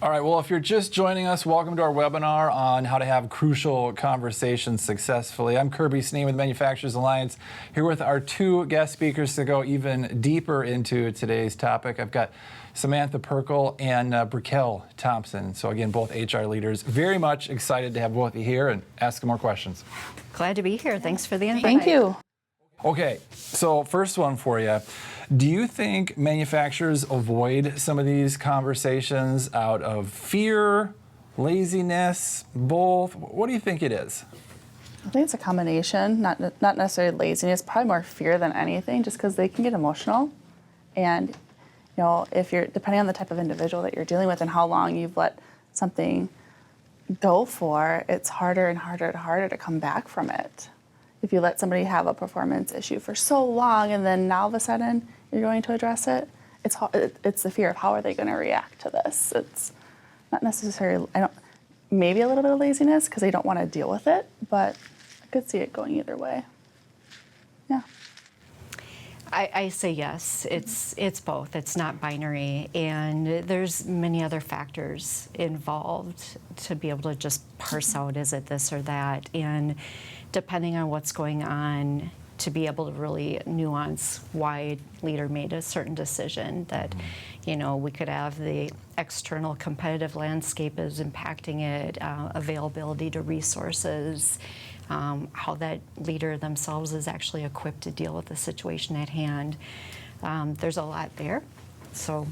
All right, well, if you're just joining us, welcome to our webinar on how to have crucial conversations successfully. I'm Kirby Snee with Manufacturers Alliance, here with our two guest speakers to go even deeper into today's topic. I've got Samantha Perkle and Brickell Thompson. So again, both HR leaders. Very much excited to have both of you here and ask more questions. Glad to be here. Thanks for the invite. Thank you. Okay, so first one for you. Do you think manufacturers avoid some of these conversations out of fear, laziness, both? What do you think it is? I think it's a combination, not necessarily laziness, probably more fear than anything, just because they can get emotional. And, you know, if you're, depending on the type of individual that you're dealing with and how long you've let something go for, it's harder and harder and harder to come back from it. If you let somebody have a performance issue for so long and then now all of a sudden you're going to address it, it's the fear of how are they going to react to this. It's not necessarily, maybe a little bit of laziness because they don't want to deal with it, but I could see it going either way. Yeah. I say yes. It's both. It's not binary, and there's many other factors involved to be able to just parse out, is it this or that, and depending on what's going on, to be able to really nuance why a leader made a certain decision. That, you know, we could have the external competitive landscape is impacting it, availability to resources, how that leader themselves is actually equipped to deal with the situation at hand. There's a lot there. So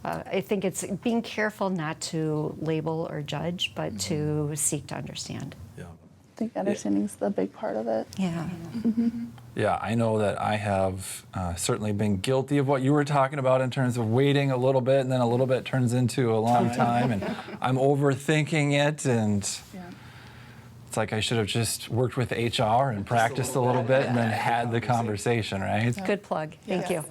I think it's being careful not to label or judge, but to seek to understand. Yeah. I think understanding is the big part of it. Yeah. Mm-hmm. Yeah, I know that I have certainly been guilty of what you were talking about in terms of waiting a little bit, and then a little bit turns into a long time, and I'm overthinking it, and it's like I should have just worked with HR and practiced a little bit and then had the conversation, right? Good plug. Thank you.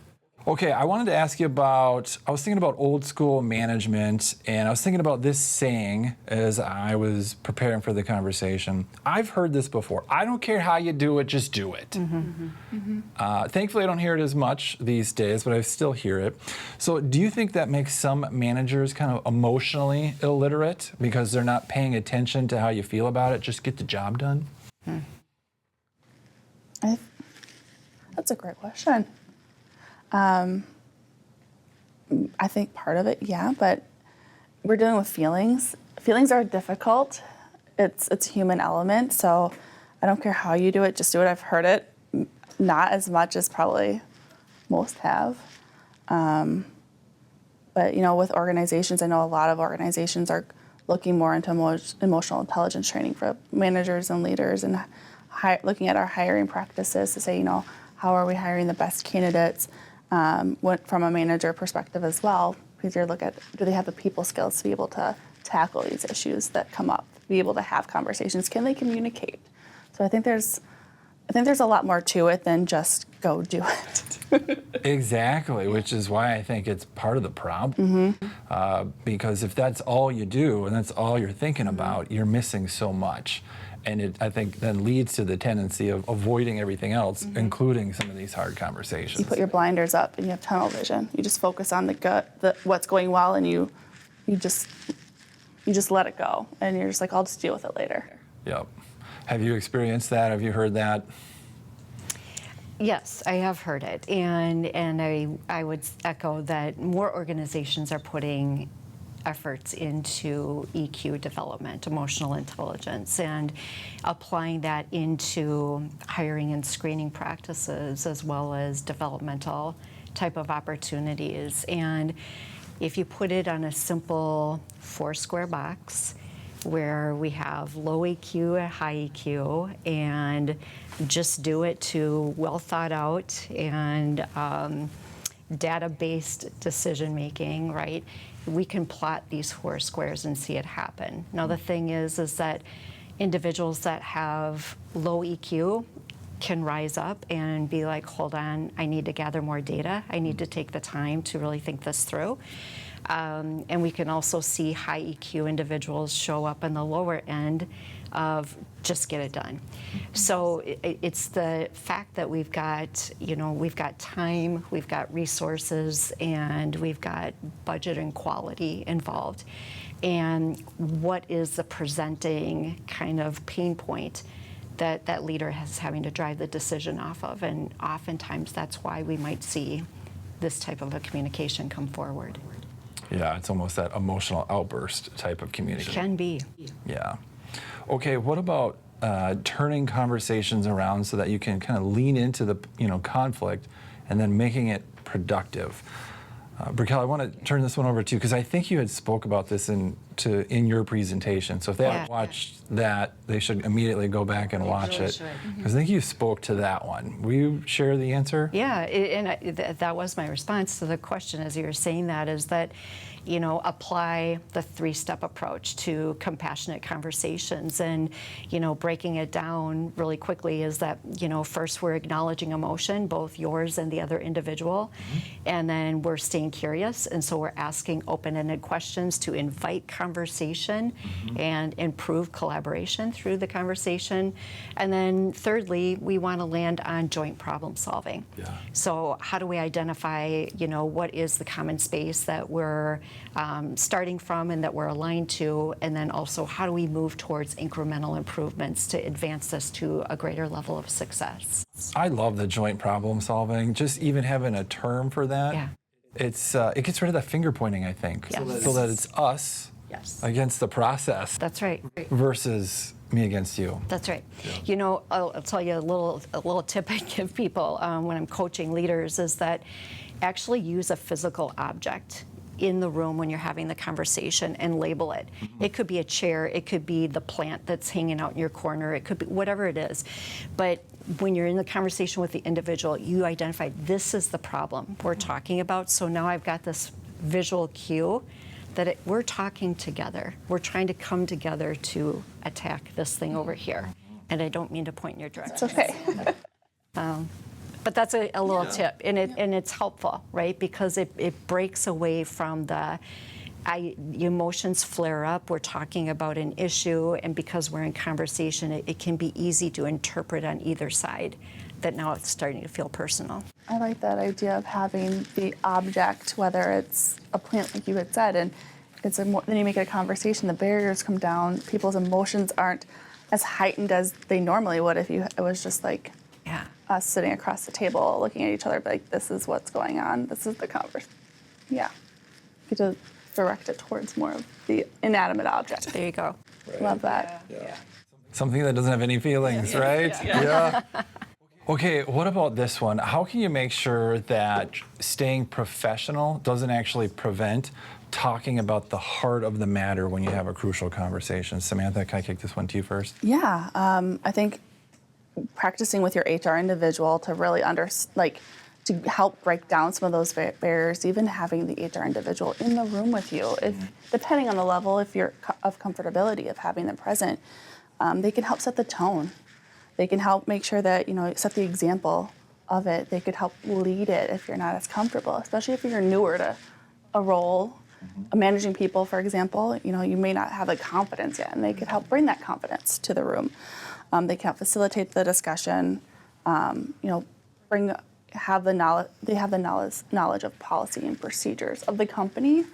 Okay, I wanted to ask you about, I was thinking about old school management, and I was thinking about this saying as I was preparing for the conversation. I've heard this before. I don't care how you do it, just do it. Thankfully, I don't hear it as much these days, but I still hear it. So do you think that makes some managers kind of emotionally illiterate because they're not paying attention to how you feel about it? Just get the job done? That's a great question. I think part of it, yeah, but we're dealing with feelings. Feelings are difficult. It's a human element, so I don't care how you do it, just do it. I've heard it, not as much as probably most have. But, you know, with organizations, I know a lot of organizations are looking more into emotional intelligence training for managers and leaders, and looking at our hiring practices to say, you know, how are we hiring the best candidates? From a manager perspective as well, because you're looking at, do they have the people skills to be able to tackle these issues that come up, be able to have conversations, can they communicate? So I think there's a lot more to it than just go do it. Exactly, which is why I think it's part of the problem. Because if that's all you do and that's all you're thinking about, you're missing so much. And it, I think, then leads to the tendency of avoiding everything else, including some of these hard conversations. You put your blinders up and you have tunnel vision. You just focus on what's going well, and you just let it go, and you're just like, I'll just deal with it later. Yep. Have you experienced that? Have you heard that? Yes, I have heard it, and I would echo that more organizations are putting efforts into EQ development, emotional intelligence, and applying that into hiring and screening practices as well as developmental type of opportunities. And if you put it on a simple 4-square box where we have low EQ, high EQ, and just do it to well thought out and data-based decision making, right? We can plot these 4 squares and see it happen. Now the thing is that individuals that have low EQ can rise up and be like, hold on, I need to gather more data. I need to take the time to really think this through. And we can also see high EQ individuals show up in the lower end of just get it done. So it's the fact that we've got, we've got time, we've got resources, and we've got budget and quality involved. And what is the presenting kind of pain point that that leader is having to drive the decision off of? And oftentimes that's why we might see this type of a communication come forward. Yeah, it's almost that emotional outburst type of communication. Can be. Yeah. Okay, what about turning conversations around so that you can kind of lean into the conflict and then making it productive? Briquel, I want to turn this one over to you because I think you had spoke about this in your presentation. So if they haven't watched that, they should immediately go back and watch really it. should. Because I think you spoke to that one. Will you share the answer? Yeah, that was my response to the question as you were saying that, is that, apply the 3-step approach to compassionate conversations. And, breaking it down really quickly is that, first we're acknowledging emotion, both yours and the other individual. And then we're staying curious. And so we're asking open-ended questions to invite conversation and improve collaboration through the conversation. And then thirdly, we want to land on joint problem solving. Yeah. So how do we identify, what is the common space that we're starting from and that we're aligned to, and then also how do we move towards incremental improvements to advance this to a greater level of success? I love the joint problem solving. Just even having a term for that. Yeah. It gets rid of that finger pointing, I think. Yes. So that it's us against the process That's right. versus me against you. That's right. I'll tell you a little tip I give people when I'm coaching leaders is that actually use a physical object in the room when you're having the conversation and label it. It could be a chair, it could be the plant that's hanging out in your corner, it could be whatever it is. But when you're in the conversation with the individual, you identify this is the problem we're talking about. So now I've got this visual cue that we're talking together. We're trying to come together to attack this thing over here. And I don't mean to point in your direction. It's okay. But that's a little tip, and it's helpful, right? Because it breaks away from the emotions flare up. We're talking about an issue, and because we're in conversation, it can be easy to interpret on either side that now it's starting to feel personal. I like that idea of having the object, whether it's a plant like you had said, and then you make it a conversation, the barriers come down, people's emotions aren't as heightened as they normally would if it was just like us sitting across the table looking at each other, like, this is what's going on, this is the conversation. Yeah. You get to direct it towards more of the inanimate object. There you go. Love that. Something that doesn't have any feelings, right? Yeah. Okay, what about this one? How can you make sure that staying professional doesn't actually prevent talking about the heart of the matter when you have a crucial conversation? Samantha, can I kick this one to you first? Yeah, I think practicing with your HR individual to really to help break down some of those barriers, even having the HR individual in the room with you, depending on the level, if you're of comfortability of having them present, they can help set the tone. They can help make sure that, set the example of it. They could help lead it if you're not as comfortable, especially if you're newer to a role. Managing people, for example, you may not have the confidence yet, and they could help bring that confidence to the room. They can help facilitate the discussion, have the knowledge of policy and procedures of the company,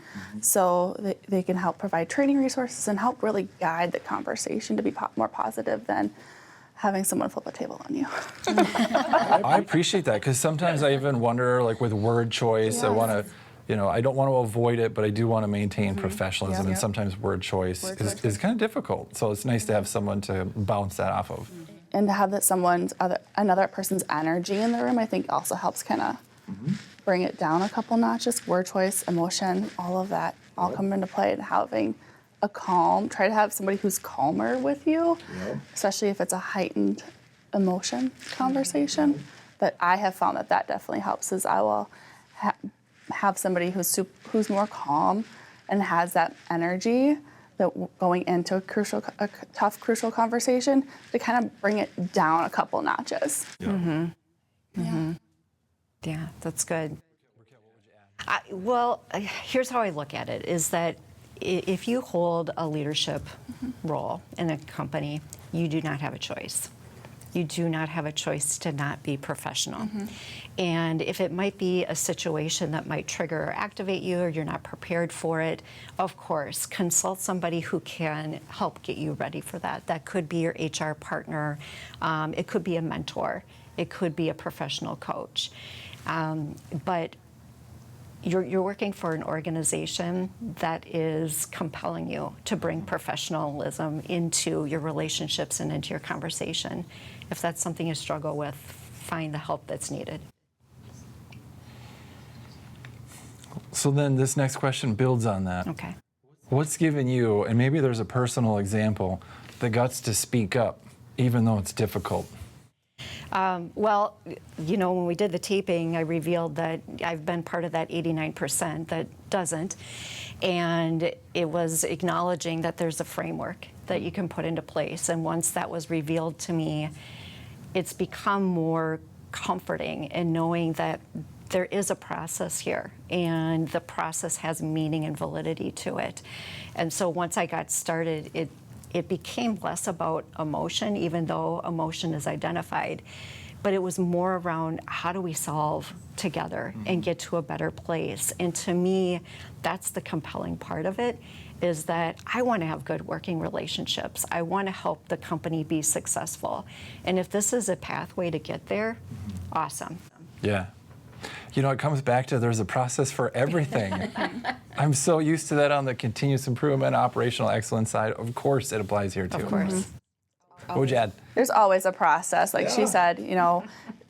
so they can help provide training resources and help really guide the conversation to be more positive than having someone flip a table on you. I appreciate that, because sometimes I even wonder, like with word choice, I want to, I don't want to avoid it, but I do want to maintain professionalism, and sometimes word choice is kind of difficult. So it's nice to have someone to bounce that off of. And to have that another person's energy in the room, I think also helps kind of bring it down a couple notches. Word choice, emotion, all of that all come into play. And having try to have somebody who's calmer with you, especially if it's a heightened emotion conversation. But I have found that definitely helps, is I will have somebody who's more calm and has that energy that going into a tough, crucial conversation to kind of bring it down a couple notches. Yeah, that's good. Here's how I look at it, is that if you hold a leadership role in a company, you do not have a choice. You do not have a choice to not be professional. And if it might be a situation that might trigger or activate you, or you're not prepared for it, of course, consult somebody who can help get you ready for that. That could be your HR partner. It could be a mentor. It could be a professional coach. But you're working for an organization that is compelling you to bring professionalism into your relationships and into your conversation. If that's something you struggle with, find the help that's needed. So then this next question builds on that. Okay. What's given you, and maybe there's a personal example, the guts to speak up, even though it's difficult? Well, when we did the taping, I revealed that I've been part of that 89% that doesn't. And it was acknowledging that there's a framework that you can put into place. And once that was revealed to me, it's become more comforting in knowing that there is a process here, and the process has meaning and validity to it. And so once I got started, it became less about emotion, even though emotion is identified, but it was more around how do we solve together and get to a better place. And to me, that's the compelling part of it, is that I want to have good working relationships. I want to help the company be successful. And if this is a pathway to get there, awesome. Yeah. It comes back to there's a process for everything. I'm so used to that on the continuous improvement, operational excellence side. Of course, it applies here too. Of course. What would you add? There's always a process, like she said,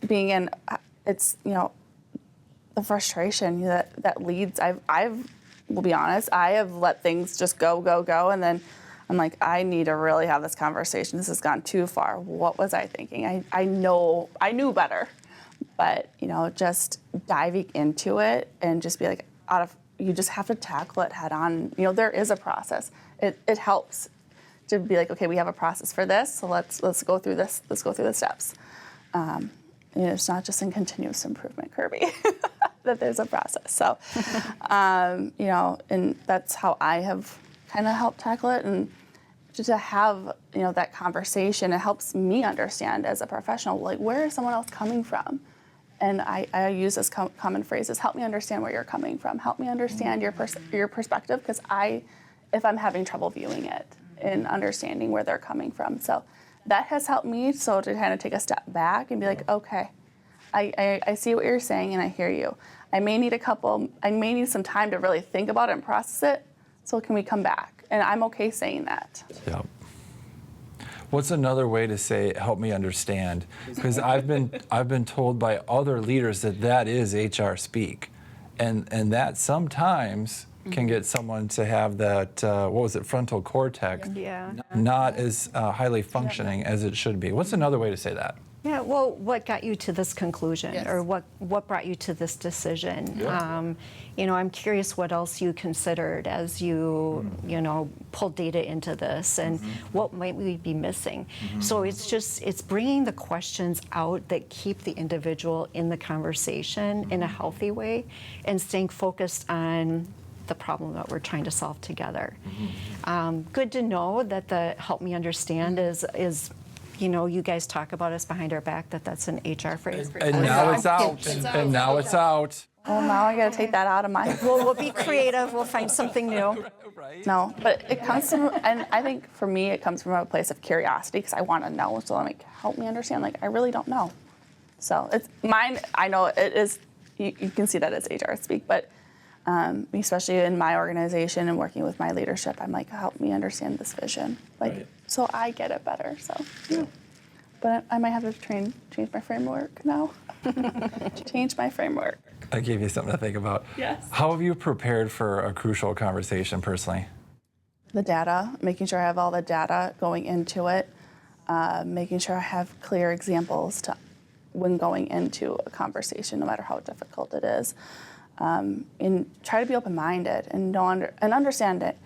being in, it's, the frustration that leads. Will be honest, I have let things just go, and then I'm like, I need to really have this conversation. This has gone too far. What was I thinking? I knew better. But, just diving into it and just be like, you just have to tackle it head on. There is a process. It helps to be like, okay, we have a process for this, so let's go through this. Let's go through the steps. It's not just in continuous improvement, Kirby, that there's a process. So, and that's how I have kind of helped tackle it. And to have, that conversation, it helps me understand as a professional, like, where is someone else coming from? And I use this common phrases, help me understand where you're coming from. Help me understand your perspective, because if I'm having trouble viewing it and understanding where they're coming from. So that has helped me to kind of take a step back and be like, okay, I see what you're saying and I hear you. I may need some time to really think about it and process it. So can we come back? And I'm okay saying that. Yeah. What's another way to say help me understand? Because I've been told by other leaders that is HR speak, and that sometimes can get someone to have that frontal cortex not as highly functioning as it should be. What's another way to say that? Yeah, well, what got you to this conclusion, or what brought you to this decision? Yeah. I'm curious what else you considered as you, pulled data into this, and what might we be missing? So it's bringing the questions out that keep the individual in the conversation in a healthy way, and staying focused on the problem that we're trying to solve together. Good to know that the help me understand is you guys talk about us behind our back, that's an HR phrase. And now it's out. And now it's out. Well, now I got to take that out of my. We'll be creative. We'll find something new. Right. No, but it comes from, and I think for me, it comes from a place of curiosity, because I want to know. So I'm like, help me understand. Like, I really don't know. So it's mine. I know it is. You can see that it's HR speak, but especially in my organization and working with my leadership, I'm like, help me understand this vision, so I get it better. So, yeah. But I might have to change my framework now. Change my framework. I gave you something to think about. Yes. How have you prepared for a crucial conversation personally? The data, making sure I have all the data going into it, making sure I have clear examples when going into a conversation, no matter how difficult it is. And try to be open-minded and understand it,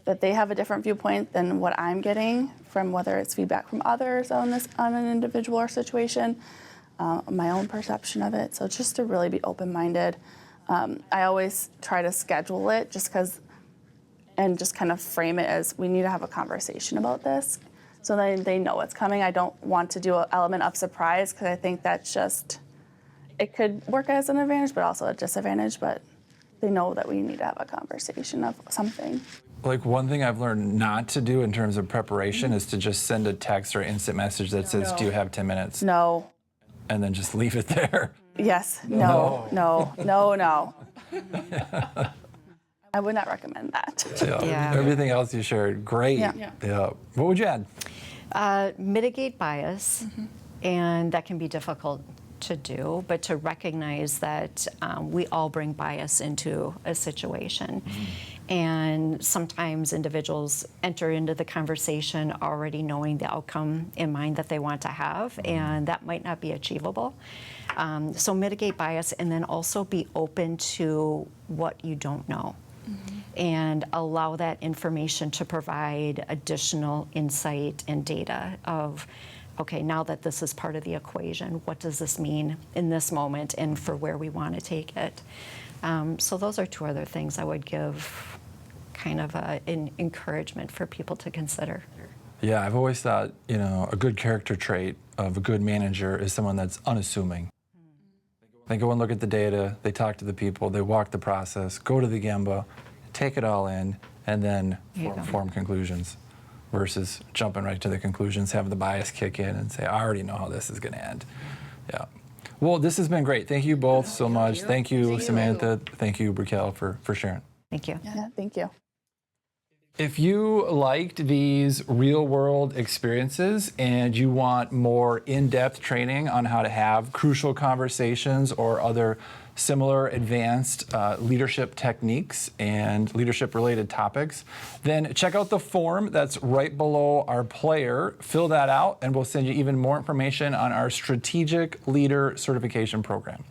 that they have a different viewpoint than what I'm getting from, whether it's feedback from others on an individual or situation, my own perception of it. So just to really be open-minded, I always try to schedule it and just kind of frame it as we need to have a conversation about this so that they know what's coming. I don't want to do an element of surprise because I think that's just, it could work as an advantage but also a disadvantage, but they know that we need to have a conversation of something. Like one thing I've learned not to do in terms of preparation is to just send a text or instant message that says, do you have 10 minutes? No. And then just leave it there. Yes. No. I would not recommend that. Yeah. Everything else you shared, great. Yeah. What would you add? Mitigate bias, and that can be difficult to do, but to recognize that we all bring bias into a situation. And sometimes individuals enter into the conversation already knowing the outcome in mind that they want to have, and that might not be achievable. So mitigate bias, and then also be open to what you don't know. And allow that information to provide additional insight and data of, okay, now that this is part of the equation, what does this mean in this moment and for where we want to take it? So those are two other things I would give kind of an encouragement for people to consider. Yeah, I've always thought, a good character trait of a good manager is someone that's unassuming. They go and look at the data, they talk to the people, they walk the process, go to the Gemba, take it all in, and then form conclusions versus jumping right to the conclusions, have the bias kick in and say, I already know how this is going to end. Yeah. Well, this has been great. Thank you both so much. Thank you, Samantha. Thank you, Briquel, for sharing. Thank you. Yeah, thank you. If you liked these real-world experiences and you want more in-depth training on how to have crucial conversations or other similar advanced leadership techniques and leadership-related topics, then check out the form that's right below our player. Fill that out, and we'll send you even more information on our Strategic Leader Certification Program.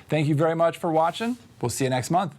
Thank you very much for watching. We'll see you next month.